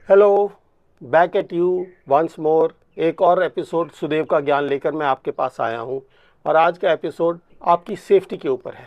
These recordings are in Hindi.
Hello, back at you once more. एक और एपिसोड सुदेव का ज्ञान लेकर मैं आपके पास आया हूं और आज का एपिसोड आपकी सेफ्टी के ऊपर है।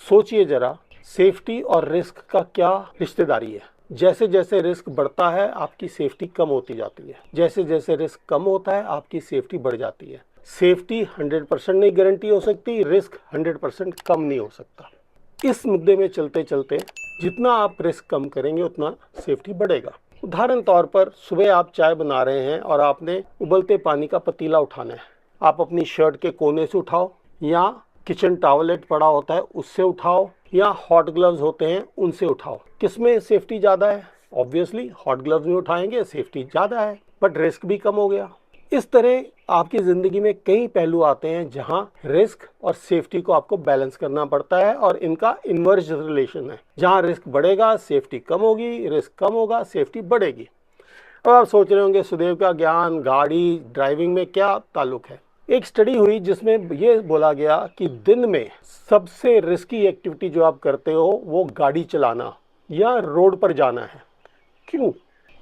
सोचिए ज़रा, सेफ्टी और रिस्क का क्या रिश्तेदारी है। जैसे जैसे रिस्क बढ़ता है आपकी सेफ्टी कम होती जाती है, जैसे जैसे रिस्क कम होता है आपकी सेफ्टी बढ़ जाती है। सेफ्टी 100% नहीं गारंटी हो सकती, रिस्क 100% कम नहीं हो सकता। इस मुद्दे में चलते चलते जितना आप रिस्क कम करेंगे उतना सेफ्टी बढ़ेगा। उदाहरण तौर पर सुबह आप चाय बना रहे हैं और आपने उबलते पानी का पतीला उठाना है। आप अपनी शर्ट के कोने से उठाओ या किचन टॉवलेट पड़ा होता है उससे उठाओ या हॉट ग्लव्स होते हैं उनसे उठाओ। किसमें सेफ्टी ज़्यादा है? ऑब्वियसली हॉट ग्लव्स में उठाएंगे, सेफ्टी ज़्यादा है, बट रिस्क भी कम हो गया। इस तरह आपकी ज़िंदगी में कई पहलू आते हैं जहां रिस्क और सेफ्टी को आपको बैलेंस करना पड़ता है और इनका इन्वर्स रिलेशन है। जहां रिस्क बढ़ेगा सेफ्टी कम होगी, रिस्क कम होगा सेफ्टी बढ़ेगी। अब आप सोच रहे होंगे सुदेव का ज्ञान गाड़ी ड्राइविंग में क्या ताल्लुक है। एक स्टडी हुई जिसमें यह बोला गया कि दिन में सबसे रिस्की एक्टिविटी जो आप करते हो वो गाड़ी चलाना या रोड पर जाना है। क्यों?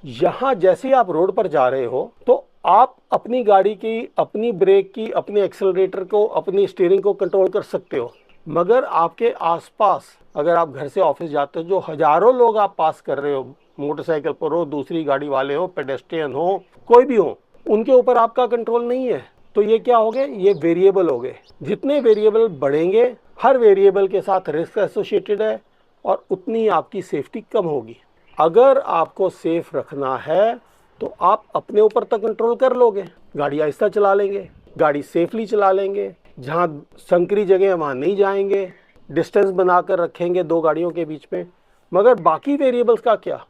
यहाँ जैसे ही आप रोड पर जा रहे हो तो आप अपनी गाड़ी की, अपनी ब्रेक की, अपने एक्सेलरेटर को, अपनी स्टीयरिंग को कंट्रोल कर सकते हो, मगर आपके आसपास अगर आप घर से ऑफिस जाते हो जो हजारों लोग आप पास कर रहे हो, मोटरसाइकिल पर हो, दूसरी गाड़ी वाले हो, पेडेस्ट्रियन हो, कोई भी हो, उनके ऊपर आपका कंट्रोल नहीं है। तो ये क्या हो गए? ये वेरिएबल हो गए। जितने वेरिएबल बढ़ेंगे हर वेरिएबल के साथ रिस्क एसोसिएटेड है और उतनी आपकी सेफ्टी कम होगी। अगर आपको सेफ रखना है तो आप अपने ऊपर तक कंट्रोल कर लोगे, गाड़ी आहिस्ता चला लेंगे, गाड़ी सेफली चला लेंगे, जहाँ संकरी जगह है वहाँ नहीं जाएंगे, डिस्टेंस बनाकर रखेंगे दो गाड़ियों के बीच में। मगर बाकी वेरिएबल्स का क्या?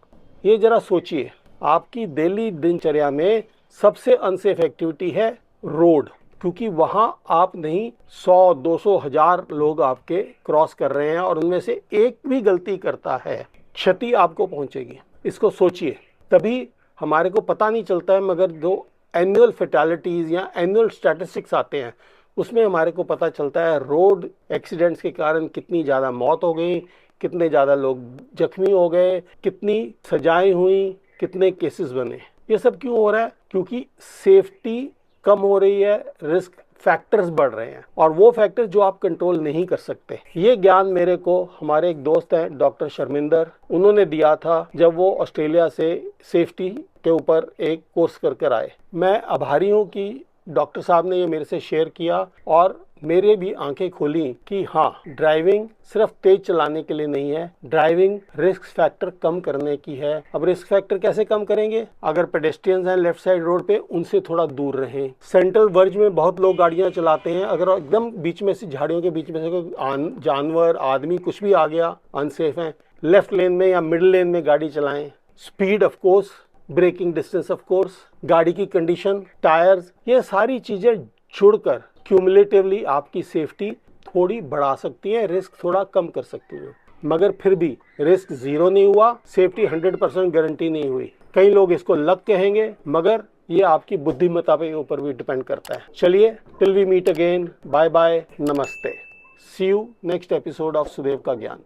ये ज़रा सोचिए। आपकी डेली दिनचर्या में सबसे अनसेफ एक्टिविटी है रोड, क्योंकि वहाँ आप नहीं 100, 200, 1000 लोग आपके क्रॉस कर रहे हैं और उनमें से एक भी गलती करता है, क्षति आपको पहुँचेगी। इसको सोचिए। तभी हमारे को पता नहीं चलता है, मगर जो एनुअल फैटेलिटीज़ या एनुअल स्टैटिस्टिक्स आते हैं उसमें हमारे को पता चलता है रोड एक्सीडेंट्स के कारण कितनी ज़्यादा मौत हो गई, कितने ज़्यादा लोग जख्मी हो गए, कितनी सजाएं हुई, कितने केसेस बने। ये सब क्यों हो रहा है? क्योंकि सेफ्टी कम हो रही है, रिस्क फैक्टर्स बढ़ रहे हैं और वो फैक्टर्स जो आप कंट्रोल नहीं कर सकते। ये ज्ञान मेरे को हमारे एक दोस्त हैं डॉक्टर शर्मिंदर, उन्होंने दिया था जब वो ऑस्ट्रेलिया से सेफ्टी के ऊपर एक कोर्स कर आए। मैं आभारी हूँ कि डॉक्टर साहब ने ये मेरे से शेयर किया और मेरे भी आंखें खोली कि हाँ, ड्राइविंग सिर्फ तेज चलाने के लिए नहीं है, ड्राइविंग रिस्क फैक्टर कम करने की है। अब रिस्क फैक्टर कैसे कम करेंगे? अगर पेडेस्ट्रियंस हैं लेफ्ट साइड रोड पे उनसे थोड़ा दूर रहें। सेंट्रल वर्ज में बहुत लोग गाड़ियां चलाते हैं, अगर एकदम बीच में से, झाड़ियों के बीच में से कोई जानवर, आदमी कुछ भी आ गया, अनसेफ है, लेफ्ट लेन में या मिडिल लेन में गाड़ी चलाएं। Speed of course, braking distance of course, गाड़ी की कंडीशन, टायर्स, ये सारी चीजें जुड़कर क्यूमुलेटिवली आपकी सेफ्टी थोड़ी बढ़ा सकती है, रिस्क थोड़ा कम कर सकती है। मगर फिर भी रिस्क जीरो नहीं हुआ, सेफ्टी 100% गारंटी नहीं हुई। कई लोग इसको लक कहेंगे, मगर ये आपकी बुद्धिमत्ता के ऊपर भी डिपेंड करता है। चलिए, till we meet again, bye bye, नमस्ते। See you next episode of Sudev का ज्ञान।